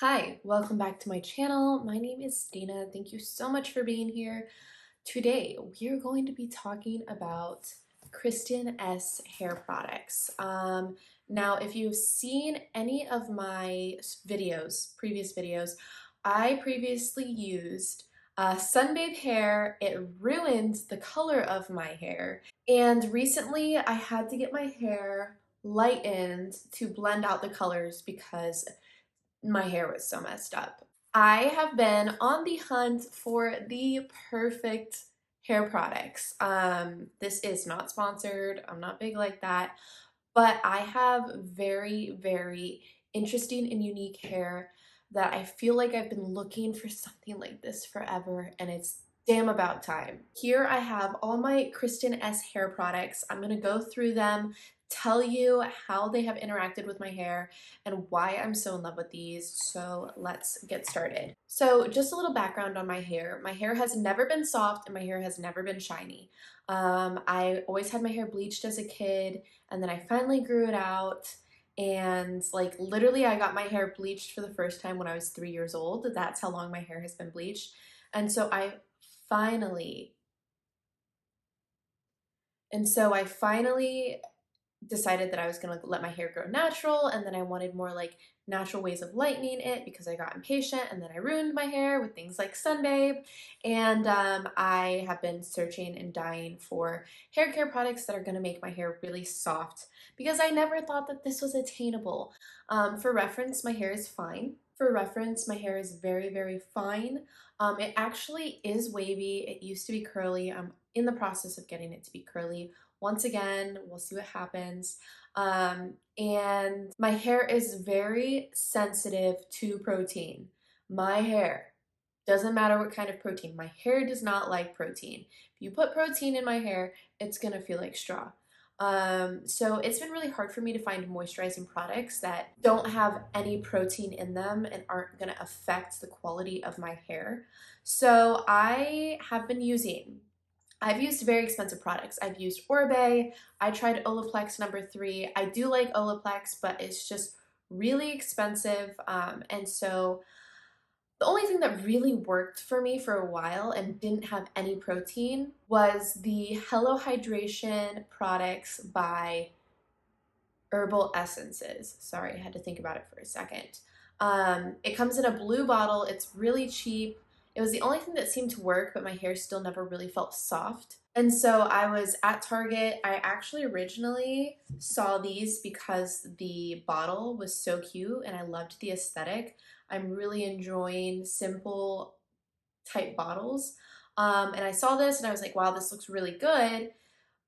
Hi, welcome back to my channel. My name is Dina. Thank you so much for being here. Today, we are going to be talking about Kristin Ess hair products. Now, if you've seen any of my previous videos, I previously used Sunbathe hair. It ruined the color of my hair. And recently, I had to get my hair lightened to blend out the colors because my hair was so messed up. I have been on the hunt for the perfect hair products. This is not sponsored. I'm not big like that, but I have very, very interesting and unique hair that I feel like I've been looking for something like this forever, and it's damn about time. Here I have all my Kristin Ess hair products. I'm gonna go through them, tell you how they have interacted with my hair and why I'm so in love with these. So let's get started. So just a little background on my hair. My hair has never been soft and my hair has never been shiny. I always had my hair bleached as a kid, and then I finally grew it out, and like literally I got my hair bleached for the first time when I was 3 years old. That's how long my hair has been bleached. And so I finally I finally decided that I was gonna let my hair grow natural, and then I wanted more like natural ways of lightening it because I got impatient, and then I ruined my hair with things like Sunbabe. And I have been searching and dying for hair care products that are gonna make my hair really soft because I never thought that this was attainable. For reference, my hair is fine. For reference, my hair is very, very fine. It actually is wavy. It used to be curly. I'm in the process of getting it to be curly. Once again, we'll see what happens. And my hair is very sensitive to protein. My hair, doesn't matter what kind of protein, my hair does not like protein. If you put protein in my hair, it's gonna feel like straw. So it's been really hard for me to find moisturizing products that don't have any protein in them and aren't gonna affect the quality of my hair. So I've used very expensive products. I've used Oribe. I tried Olaplex #3. I do like Olaplex, but it's just really expensive. And so the only thing that really worked for me for a while and didn't have any protein was the Hello Hydration products by Herbal Essences. Sorry, I had to think about it for a second. It comes in a blue bottle. It's really cheap. It was the only thing that seemed to work, but my hair still never really felt soft. And so I was at Target. I actually originally saw these because the bottle was so cute and I loved the aesthetic. I'm really enjoying simple type bottles. And I saw this and I was like, wow, this looks really good.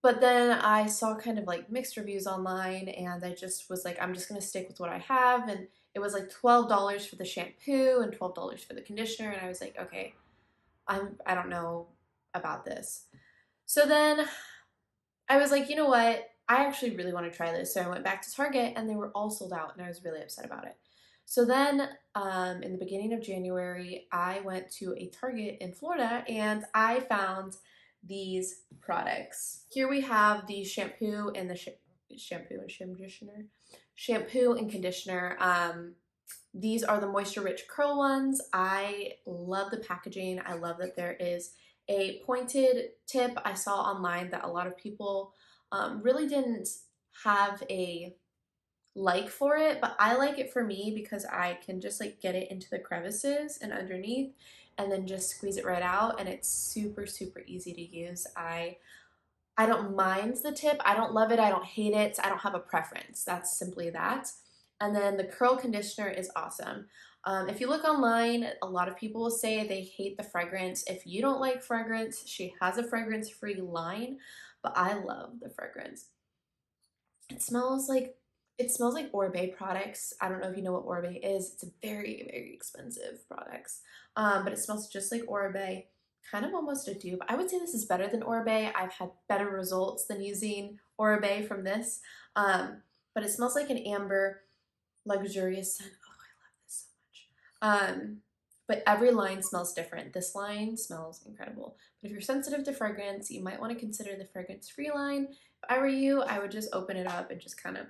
But then I saw kind of like mixed reviews online, and I just was like, I'm just gonna stick with what I have. And it was like $12 for the shampoo and $12 for the conditioner. And I was like, okay, I don't know about this. So then I was like, you know what? I actually really want to try this. So I went back to Target and they were all sold out, and I was really upset about it. So then in the beginning of January, I went to a Target in Florida and I found these products. Here we have the shampoo and the shampoo and conditioner. Shampoo and conditioner. These are the moisture rich curl ones. I love the packaging. I love that there is a pointed tip. I saw online that a lot of people really didn't have a like for it, but I like it for me because I can just like get it into the crevices and underneath and then just squeeze it right out, and it's super, super easy to use. I don't mind the tip. I don't love it. I don't hate it. I don't have a preference. That's simply that. And then the curl conditioner is awesome. If you look online, a lot of people will say they hate the fragrance. If you don't like fragrance, she has a fragrance-free line, but I love the fragrance. It smells like Oribe products. I don't know if you know what Oribe is. It's a very, very expensive products. But it smells just like Oribe, kind of almost a dupe. I would say this is better than Oribe. I've had better results than using Oribe from this. But it smells like an amber, luxurious scent. Oh, I love this so much. But every line smells different. This line smells incredible. But if you're sensitive to fragrance, you might want to consider the fragrance-free line. If I were you, I would just open it up and just kind of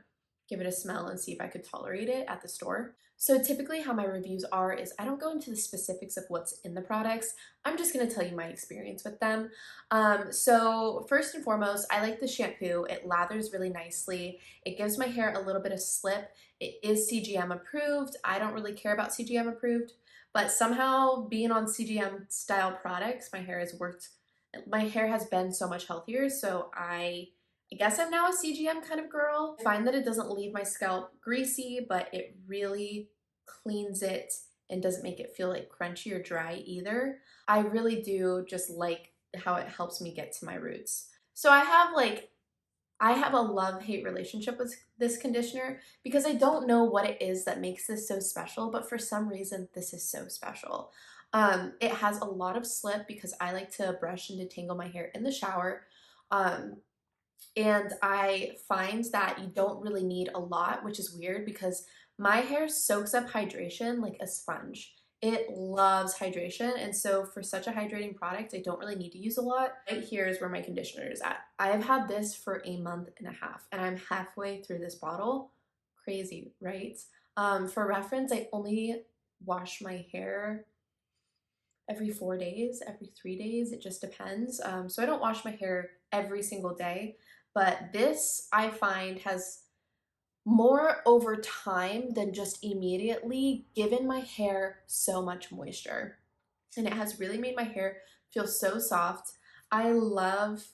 give it a smell and see if I could tolerate it at the store. So typically how my reviews are is I don't go into the specifics of what's in the products. I'm just gonna tell you my experience with them. So first and foremost, I like the shampoo. It lathers really nicely. It gives my hair a little bit of slip. It is CGM approved. I don't really care about CGM approved, but somehow being on CGM style products, my hair has been so much healthier. So I guess I'm now a CGM kind of girl. I find that it doesn't leave my scalp greasy, but it really cleans it and doesn't make it feel like crunchy or dry either. I really do just like how it helps me get to my roots. So I have a love-hate relationship with this conditioner because I don't know what it is that makes this so special, but for some reason this is so special. It has a lot of slip because I like to brush and detangle my hair in the shower. Um, and I find that you don't really need a lot, which is weird because my hair soaks up hydration like a sponge. It loves hydration, and so for such a hydrating product, I don't really need to use a lot. Right here is where my conditioner is at. I've had this for a month and a half, and I'm halfway through this bottle. Crazy, right? For reference, I only wash my hair every 4 days, every 3 days, it just depends. So I don't wash my hair every single day, but this I find has more over time than just immediately given my hair so much moisture. And it has really made my hair feel so soft. I love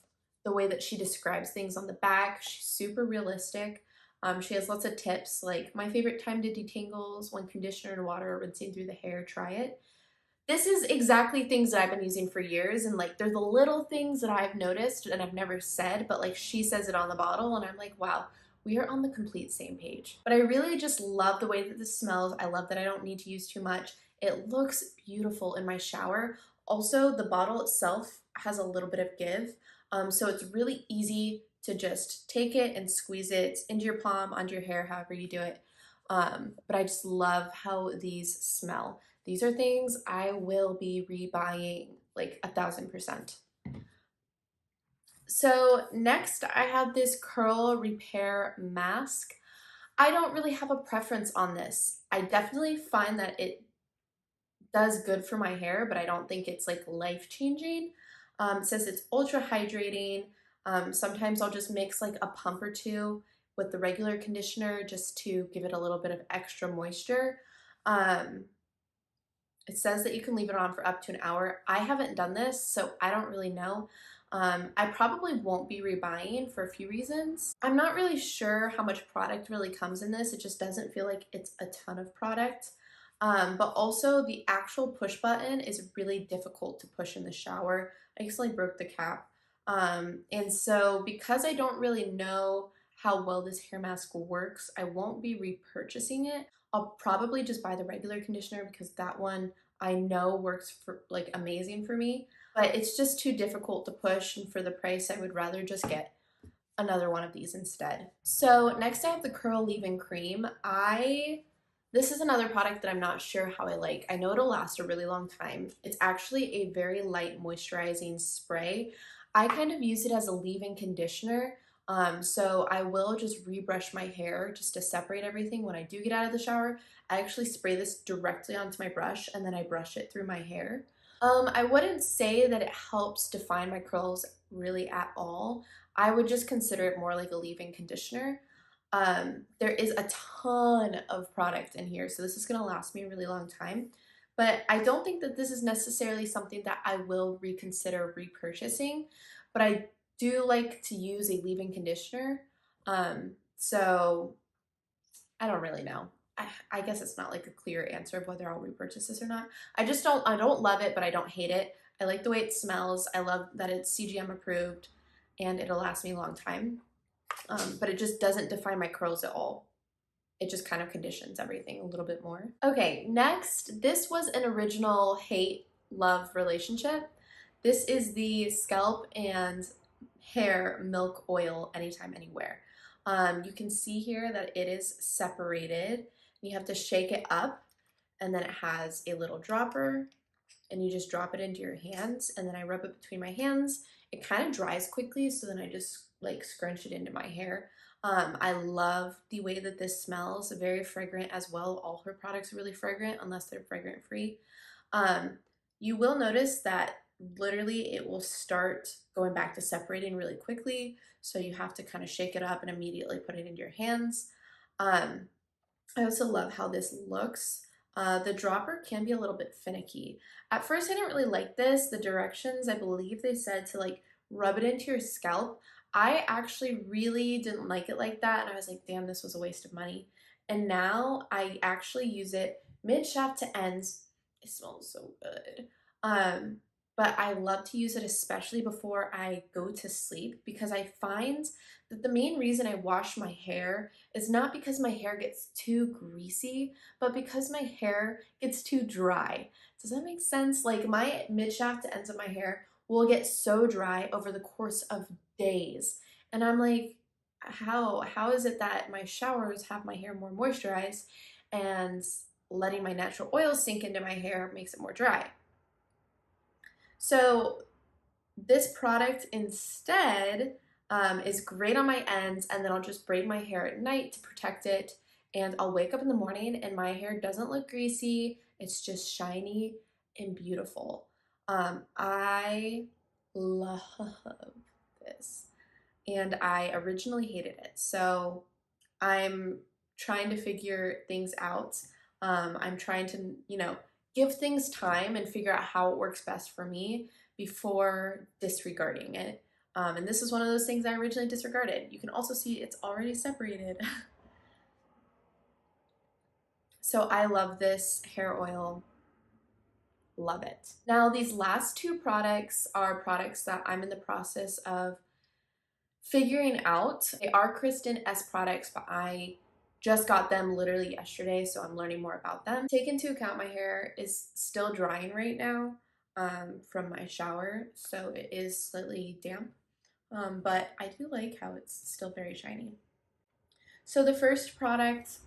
the way that she describes things on the back. She's super realistic. She has lots of tips like my favorite time to detangle is when conditioner and water are rinsing through the hair, try it. This is exactly things that I've been using for years, and like they're the little things that I've noticed and I've never said, but like she says it on the bottle and I'm like, wow, we are on the complete same page. But I really just love the way that this smells. I love that I don't need to use too much. It looks beautiful in my shower. Also, the bottle itself has a little bit of give, so it's really easy to just take it and squeeze it into your palm, onto your hair, however you do it. But I just love how these smell. These are things I will be rebuying like 1,000%. So next I have this curl repair mask. I don't really have a preference on this. I definitely find that it does good for my hair, but I don't think it's like life changing. It says it's ultra hydrating. Sometimes I'll just mix like a pump or two with the regular conditioner just to give it a little bit of extra moisture. Um, It says that you can leave it on for up to an hour. I haven't done this, so I don't really know. I probably won't be rebuying for a few reasons. I'm not really sure how much product really comes in this. It just doesn't feel like it's a ton of product. But also the actual push button is really difficult to push in the shower. I accidentally broke the cap. And so because I don't really know how well this hair mask works, I won't be repurchasing it. I'll probably just buy the regular conditioner because that one I know works for like amazing for me, but it's just too difficult to push, and for the price I would rather just get another one of these instead. So next I have the Curl Leave-In Cream. This is another product that I'm not sure how I like. I know it'll last a really long time. It's actually a very light moisturizing spray. I kind of use it as a leave-in conditioner. So I will just rebrush my hair just to separate everything when I do get out of the shower. I actually spray this directly onto my brush and then I brush it through my hair. I wouldn't say that it helps define my curls really at all. I would just consider it more like a leave-in conditioner. There is a ton of product in here, so this is gonna last me a really long time. But I don't think that this is necessarily something that I will reconsider repurchasing, but I do like to use a leave-in conditioner. So I don't really know. I guess it's not like a clear answer of whether I'll repurchase this or not. I don't love it, but I don't hate it. I like the way it smells. I love that it's CGM approved and it'll last me a long time. But it just doesn't define my curls at all. It just kind of conditions everything a little bit more. Okay, next, this was an original hate-love relationship. This is the Scalp and Hair Milk Oil Anytime Anywhere. You can see here that it is separated. You have to shake it up, and then it has a little dropper, and you just drop it into your hands, and then I rub it between my hands. It kind of dries quickly, so then I just like scrunch it into my hair. I love the way that this smells, very fragrant as well. All her products are really fragrant unless they're fragrant free. Um, you will notice that literally it will start going back to separating really quickly. So you have to kind of shake it up and immediately put it into your hands. Um, I also love how this looks. The dropper can be a little bit finicky. At first, I didn't really like this. The directions, I believe they said to like rub it into your scalp. I actually really didn't like it like that, and I was like, damn, this was a waste of money. And now I actually use it mid shaft to ends. It smells so good. Um, but I love to use it especially before I go to sleep because I find that the main reason I wash my hair is not because my hair gets too greasy, but because my hair gets too dry. Does that make sense? Like my mid shaft to ends of my hair will get so dry over the course of days. And I'm like, how is it that my showers have my hair more moisturized and letting my natural oil sink into my hair makes it more dry? So this product instead is great on my ends, and then I'll just braid my hair at night to protect it. And I'll wake up in the morning and my hair doesn't look greasy. It's just shiny and beautiful. I love this. And I originally hated it. So I'm trying to figure things out. I'm trying to, give things time and figure out how it works best for me before disregarding it. And this is one of those things I originally disregarded. You can also see it's already separated. So I love this hair oil. Love it. Now, these last two products are products that I'm in the process of figuring out. They are Kristin Ess products, but I just got them literally yesterday, so I'm learning more about them. Take into account my hair is still drying right now from my shower, so it is slightly damp, but I do like how it's still very shiny. So the first product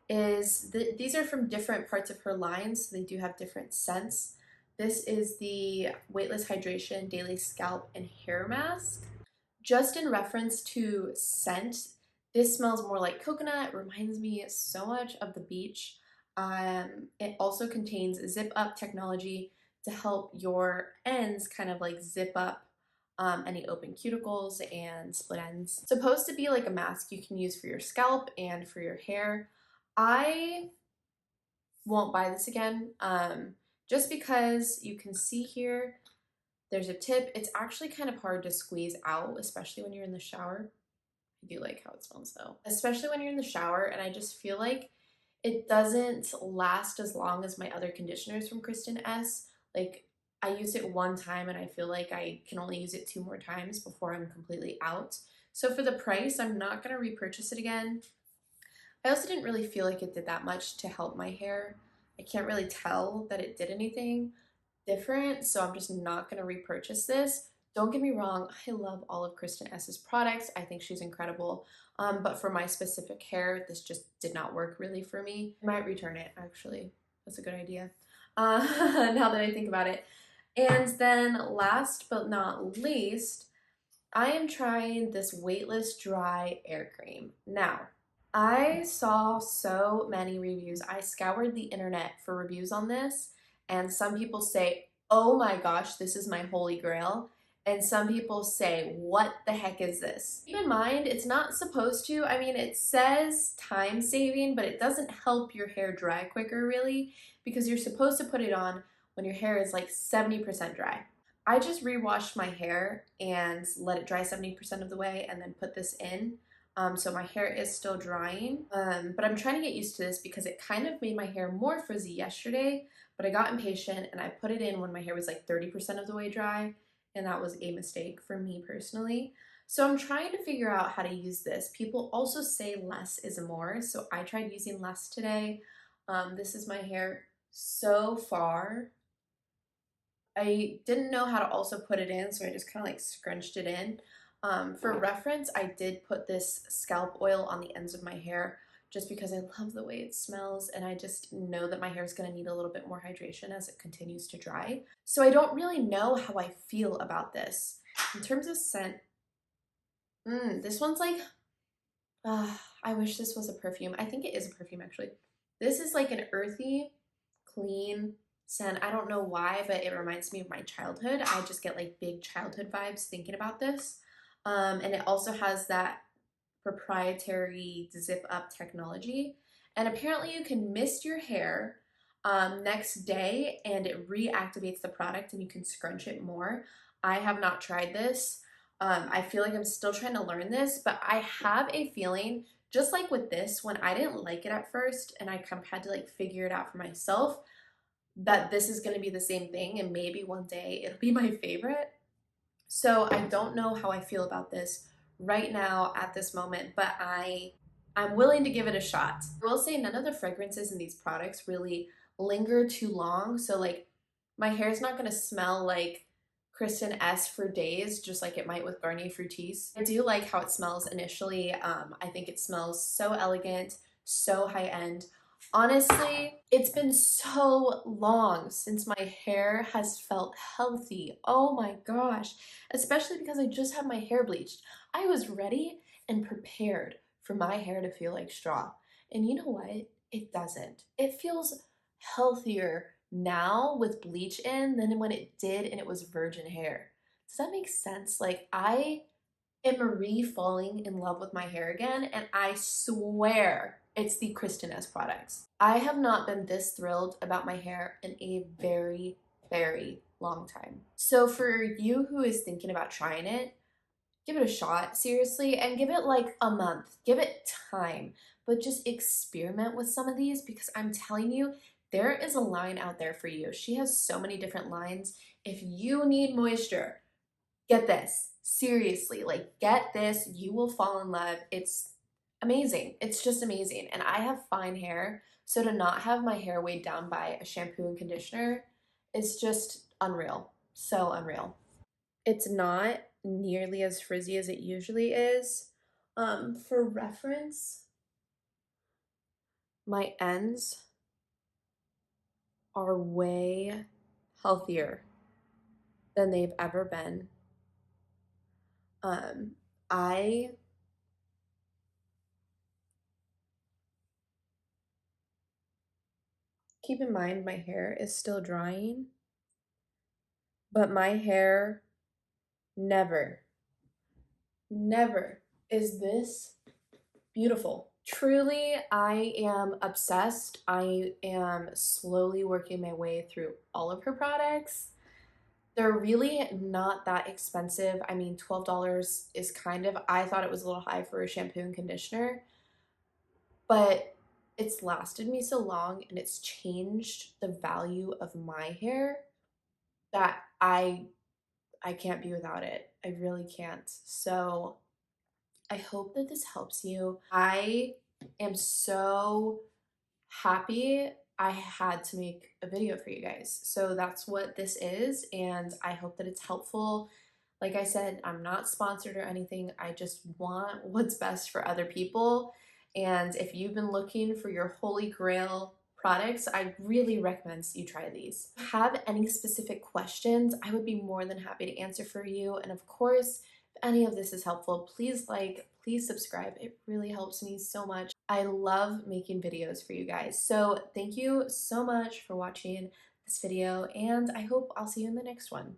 these are from different parts of her line, so they do have different scents. This is the Weightless Hydration Daily Scalp and Hair Mask. Just in reference to scent, this smells more like coconut. It reminds me so much of the beach. It also contains zip up technology to help your ends kind of like zip up any open cuticles and split ends. It's supposed to be like a mask you can use for your scalp and for your hair. I won't buy this again just because you can see here there's a tip. It's actually kind of hard to squeeze out, especially when you're in the shower. I do like how it smells though, especially when you're in the shower, and I just feel like it doesn't last as long as my other conditioners from Kristin Ess. Like I used it one time and I feel like I can only use it 2 more times before I'm completely out. So for the price, I'm not gonna repurchase it again. I also didn't really feel like it did that much to help my hair. I can't really tell that it did anything different, so I'm just not going to repurchase this. Don't get me wrong, I love all of Kristin Ess's products. I think she's incredible. But for my specific hair, this just did not work really for me. I might return it, actually. That's a good idea. Now that I think about it. And then last but not least, I am trying this Weightless Dry Air Cream. Now, I saw so many reviews. I scoured the internet for reviews on this, and some people say, oh my gosh, this is my holy grail. And some people say, what the heck is this? Keep in mind, it's not supposed to. I mean, it says time saving, but it doesn't help your hair dry quicker, really, because you're supposed to put it on when your hair is like 70% dry. I just re-washed my hair and let it dry 70% of the way and then put this in. So my hair is still drying, but I'm trying to get used to this because it kind of made my hair more frizzy yesterday, but I got impatient and I put it in when my hair was like 30% of the way dry, and that was a mistake for me personally. So I'm trying to figure out how to use this. People also say less is more, so I tried using less today. This is my hair so far. I didn't know how to also put it in, so I just kind of like scrunched it in. For reference, I did put this scalp oil on the ends of my hair just because I love the way it smells, and I just know that my hair is going to need a little bit more hydration as it continues to dry. So I don't really know how I feel about this. In terms of scent, this one's like I wish this was a perfume. I think it is a perfume actually. This is like an earthy, clean scent. I don't know why, but it reminds me of my childhood. I just get like big childhood vibes thinking about this. And it also has that proprietary zip up technology. And apparently you can mist your hair next day and it reactivates the product and you can scrunch it more. I have not tried this. I feel like I'm still trying to learn this, but I have a feeling, just like with this, when I didn't like it at first and I kind of had to like figure it out for myself, that this is going to be the same thing and maybe one day it'll be my favorite. So I don't know how I feel about this right now at this moment, but I'm willing to give it a shot. I will say none of the fragrances in these products really linger too long. So like my hair is not going to smell like Kristin Ess for days, just like it might with Garnier Fructis. I do like how it smells initially. I think it smells so elegant, so high end. Honestly, it's been so long since my hair has felt healthy. Oh my gosh. Especially because I just had my hair bleached. I was ready and prepared for my hair to feel like straw. And you know what? It doesn't. It feels healthier now with bleach in than when it did and it was virgin hair. Does that make sense? Like, I am re-falling in love with my hair again, and I swear it's the Kristin Ess products. I have not been this thrilled about my hair in a very, very long time. So for you who is thinking about trying it, give it a shot, seriously, and give it like a month. Give it time, but just experiment with some of these because I'm telling you, there is a line out there for you. She has so many different lines. If you need moisture, get this. Seriously, like get this. You will fall in love. It's amazing. It's just amazing. And I have fine hair, so to not have my hair weighed down by a shampoo and conditioner is just unreal. So unreal. It's not nearly as frizzy as it usually is. For reference, my ends are way healthier than they've ever been. Um, I keep in mind my hair is still drying, but my hair never, never is this beautiful. Truly, I am obsessed. I am slowly working my way through all of her products. They're really not that expensive. I mean, $12 is kind of, I thought it was a little high for a shampoo and conditioner, but it's lasted me so long and it's changed the value of my hair that I can't be without it. I really can't. So I hope that this helps you. I am so happy I had to make a video for you guys. So that's what this is, and I hope that it's helpful. Like I said, I'm not sponsored or anything. I just want what's best for other people. And if you've been looking for your holy grail products, I really recommend you try these. If you have any specific questions, I would be more than happy to answer for you. And of course, if any of this is helpful, please like, please subscribe. It really helps me so much. I love making videos for you guys. So thank you so much for watching this video, and I hope I'll see you in the next one.